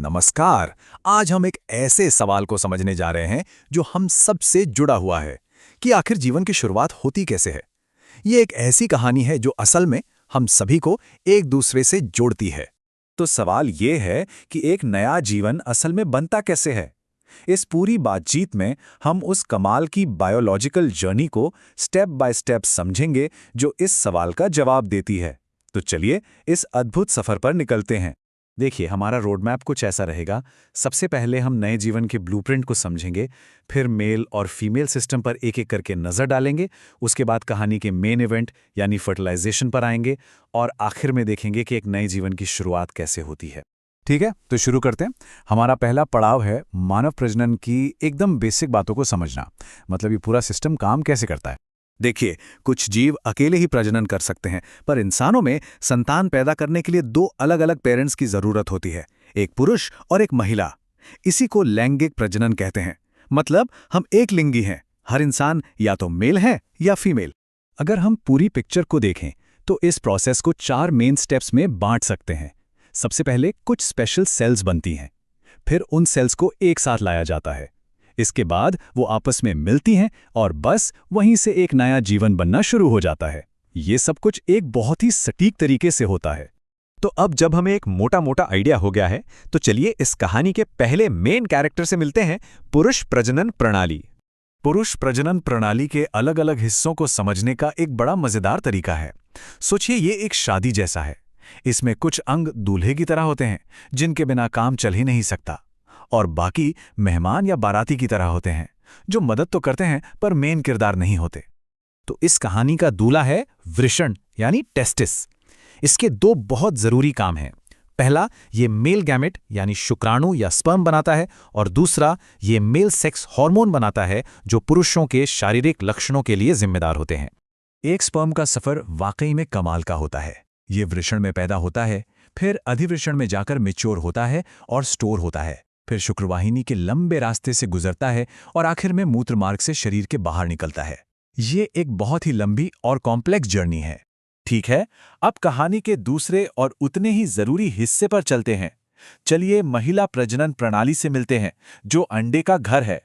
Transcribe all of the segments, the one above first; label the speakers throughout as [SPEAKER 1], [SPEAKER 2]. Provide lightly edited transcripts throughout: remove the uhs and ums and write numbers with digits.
[SPEAKER 1] नमस्कार। आज हम एक ऐसे सवाल को समझने जा रहे हैं जो हम सबसे जुड़ा हुआ है कि आखिर जीवन की शुरुआत होती कैसे है। ये एक ऐसी कहानी है जो असल में हम सभी को एक दूसरे से जोड़ती है।
[SPEAKER 2] तो सवाल ये है कि एक नया जीवन असल में बनता कैसे है। इस पूरी बातचीत में हम उस कमाल की बायोलॉजिकल जर्नी को स्टेप बाय स्टेप समझेंगे जो इस सवाल का जवाब देती है। तो चलिए इस अद्भुत सफर पर निकलते हैं। देखिए, हमारा रोड मैप कुछ ऐसा रहेगा। सबसे पहले हम नए जीवन के ब्लूप्रिंट को समझेंगे, फिर मेल और फीमेल सिस्टम पर एक-एक करके नज़र डालेंगे, उसके बाद कहानी के मेन इवेंट यानी फर्टिलाइजेशन पर आएंगे और आखिर में देखेंगे कि एक नए जीवन की शुरुआत कैसे होती है। ठीक है, तो शुरू करते हैं। हमारा पहला पड़ाव है मानव प्रजनन की एकदम बेसिक बातों को समझना। मतलब ये पूरा सिस्टम काम कैसे करता है। देखिए, कुछ जीव अकेले ही प्रजनन कर सकते हैं, पर इंसानों में संतान पैदा करने के लिए दो अलग-अलग पेरेंट्स की जरूरत होती है, एक पुरुष और एक महिला। इसी को लैंगिक प्रजनन कहते हैं। मतलब हम एक लिंगी हैं, हर इंसान या तो मेल है या फीमेल। अगर हम पूरी पिक्चर को देखें तो इस प्रोसेस को 4 मेन स्टेप्स में बांट सकते हैं। सबसे पहले कुछ स्पेशल सेल्स बनती हैं, फिर उन सेल्स को एक साथ लाया जाता है। इसके बाद वो आपस में मिलती हैं और बस वहीं से एक नया जीवन बनना शुरू हो जाता है। ये सब कुछ एक बहुत ही सटीक तरीके से होता है।
[SPEAKER 3] तो अब जब हमें एक मोटा आइडिया हो गया है, तो चलिए इस कहानी के पहले मेन कैरेक्टर से मिलते हैं, पुरुष प्रजनन प्रणाली।
[SPEAKER 2] पुरुष प्रजनन प्रणाली के अलग-अलग हिस्सों को समझने का एक बड़ा मजेदार तरीका है। सोचिए, ये एक शादी जैसा है। इसमें कुछ अंग दूल्हे की तरह होते हैं, जिनके बिना काम चल ही नहीं सकता, और बाकी मेहमान या बाराती की तरह होते हैं, जो मदद तो करते हैं पर मेन किरदार नहीं होते।
[SPEAKER 1] तो इस कहानी का दूल्हा है वृषण यानी टेस्टिस। इसके दो बहुत जरूरी काम हैं। पहला, ये मेल गैमेट यानी शुक्राणु या स्पर्म बनाता है, और दूसरा, ये मेल सेक्स हार्मोन बनाता है जो पुरुषों के शारीरिक लक्षणों के लिए जिम्मेदार होते हैं।
[SPEAKER 2] एक स्पर्म का सफर वाकई में कमाल का होता है। ये वृषण में पैदा होता है, फिर अधिवृषण में जाकर मैच्योर होता है और स्टोर होता है, फिर शुक्रवाहिनी के लंबे रास्ते से गुजरता है और आखिर में मूत्र मार्ग से शरीर के बाहर निकलता है। ये एक बहुत ही लंबी और कॉम्प्लेक्स जर्नी है। ठीक है, अब कहानी के दूसरे और उतने ही जरूरी हिस्से पर चलते हैं। चलिए महिला प्रजनन प्रणाली से मिलते हैं, जो अंडे का घर है।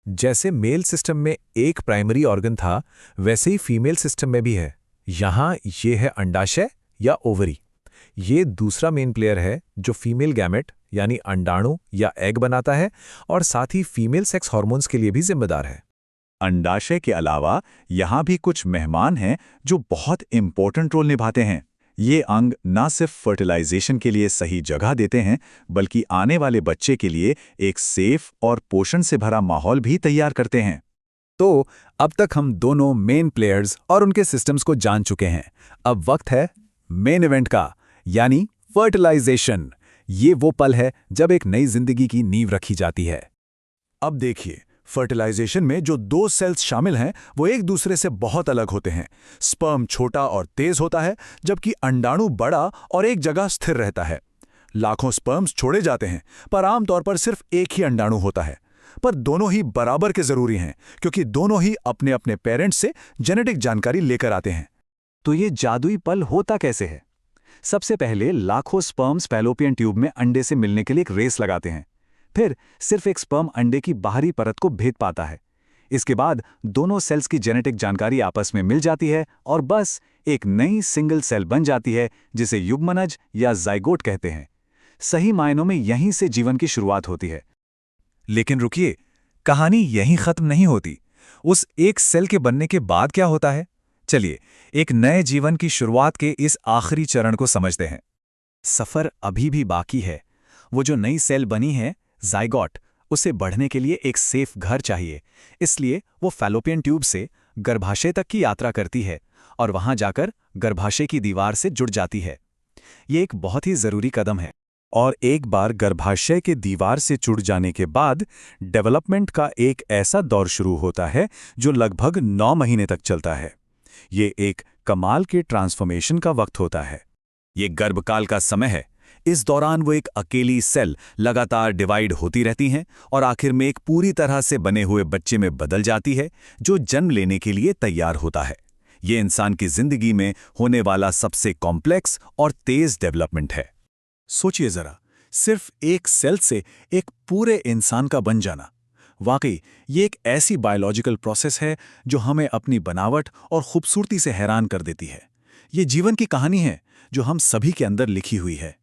[SPEAKER 1] जैसे मेल सिस्टम में एक प्राइमरी ऑर्गन था, वैसे ही फीमेल सिस्टम में भी है। यहाँ ये है अंडाशय या ओवरी। ये दूसरा मेन प्लेयर है जो फीमेल गैमेट यानी अंडाणु या एग बनाता है और साथ ही फीमेल सेक्स हार्मोन्स के लिए भी जिम्मेदार है।
[SPEAKER 2] अंडाशय के अलावा यहाँ भी कुछ मेहमान हैं जो बहुत इंपॉर्टेंट रोल निभाते हैं। ये अंग न सिर्फ फर्टिलाइजेशन के लिए सही जगह देते हैं, बल्कि आने वाले बच्चे के लिए एक सेफ और पोषण से भरा माहौल भी तैयार करते हैं।
[SPEAKER 1] तो अब तक हम दोनों मेन प्लेयर्स और उनके सिस्टम्स को जान चुके हैं। अब वक्त है मेन इवेंट का, यानी फर्टिलाइजेशन। ये वो पल है जब एक नई जिंदगी की नींव रखी जाती है।
[SPEAKER 2] अब देखिए, फर्टिलाइजेशन में जो दो सेल्स शामिल हैं वो एक दूसरे से बहुत अलग होते हैं। स्पर्म छोटा और तेज होता है, जबकि अंडाणु बड़ा और एक जगह स्थिर रहता है। लाखों स्पर्म्स छोड़े जाते हैं, पर आमतौर पर सिर्फ एक ही अंडाणु होता है। पर दोनों ही बराबर के जरूरी हैं, क्योंकि दोनों ही अपने अपने पेरेंट्स से जेनेटिक जानकारी लेकर आते हैं।
[SPEAKER 3] तो ये जादुई पल होता कैसे है? सबसे पहले लाखों स्पर्म्स फैलोपियन ट्यूब में अंडे से मिलने के लिए एक रेस लगाते हैं। फिर सिर्फ एक स्पर्म अंडे की बाहरी परत को भेद पाता है। इसके बाद दोनों सेल्स की जेनेटिक जानकारी आपस में मिल जाती है और बस एक नई सिंगल सेल बन जाती है, जिसे युग्मनज या जाइगोट कहते हैं। सही मायनों में यहीं से जीवन की शुरुआत होती है।
[SPEAKER 2] लेकिन रुकिए, कहानी यहीं खत्म नहीं होती। उस एक सेल के बनने के बाद क्या होता है? चलिए एक नए जीवन की शुरुआत के इस आखिरी चरण को समझते हैं।
[SPEAKER 1] सफर अभी भी बाकी है। वो जो नई सेल बनी है, जाइगोट, उसे बढ़ने के लिए एक सेफ घर चाहिए। इसलिए वो फैलोपियन ट्यूब से गर्भाशय तक की यात्रा करती है और वहां जाकर गर्भाशय की दीवार से जुड़ जाती है। ये एक बहुत ही जरूरी कदम है।
[SPEAKER 2] और एक बार गर्भाशय के दीवार से जुड़ जाने के बाद डेवलपमेंट का एक ऐसा दौर शुरू होता है जो लगभग 9 महीने तक चलता है। ये एक कमाल के ट्रांसफॉर्मेशन का वक्त होता है। ये गर्भकाल का समय है। इस दौरान वो एक अकेली सेल लगातार डिवाइड होती रहती हैं और आखिर में एक पूरी तरह से बने हुए बच्चे में बदल जाती है, जो जन्म लेने के लिए तैयार होता है। ये इंसान की जिंदगी में होने वाला सबसे कॉम्प्लेक्स और तेज डेवलपमेंट है। सोचिए जरा,
[SPEAKER 1] सिर्फ एक सेल से एक पूरे इंसान का बन जाना। वाकई ये एक ऐसी बायोलॉजिकल प्रोसेस है जो हमें अपनी बनावट और खूबसूरती से हैरान कर देती है। ये जीवन की कहानी है जो हम सभी के अंदर लिखी हुई है।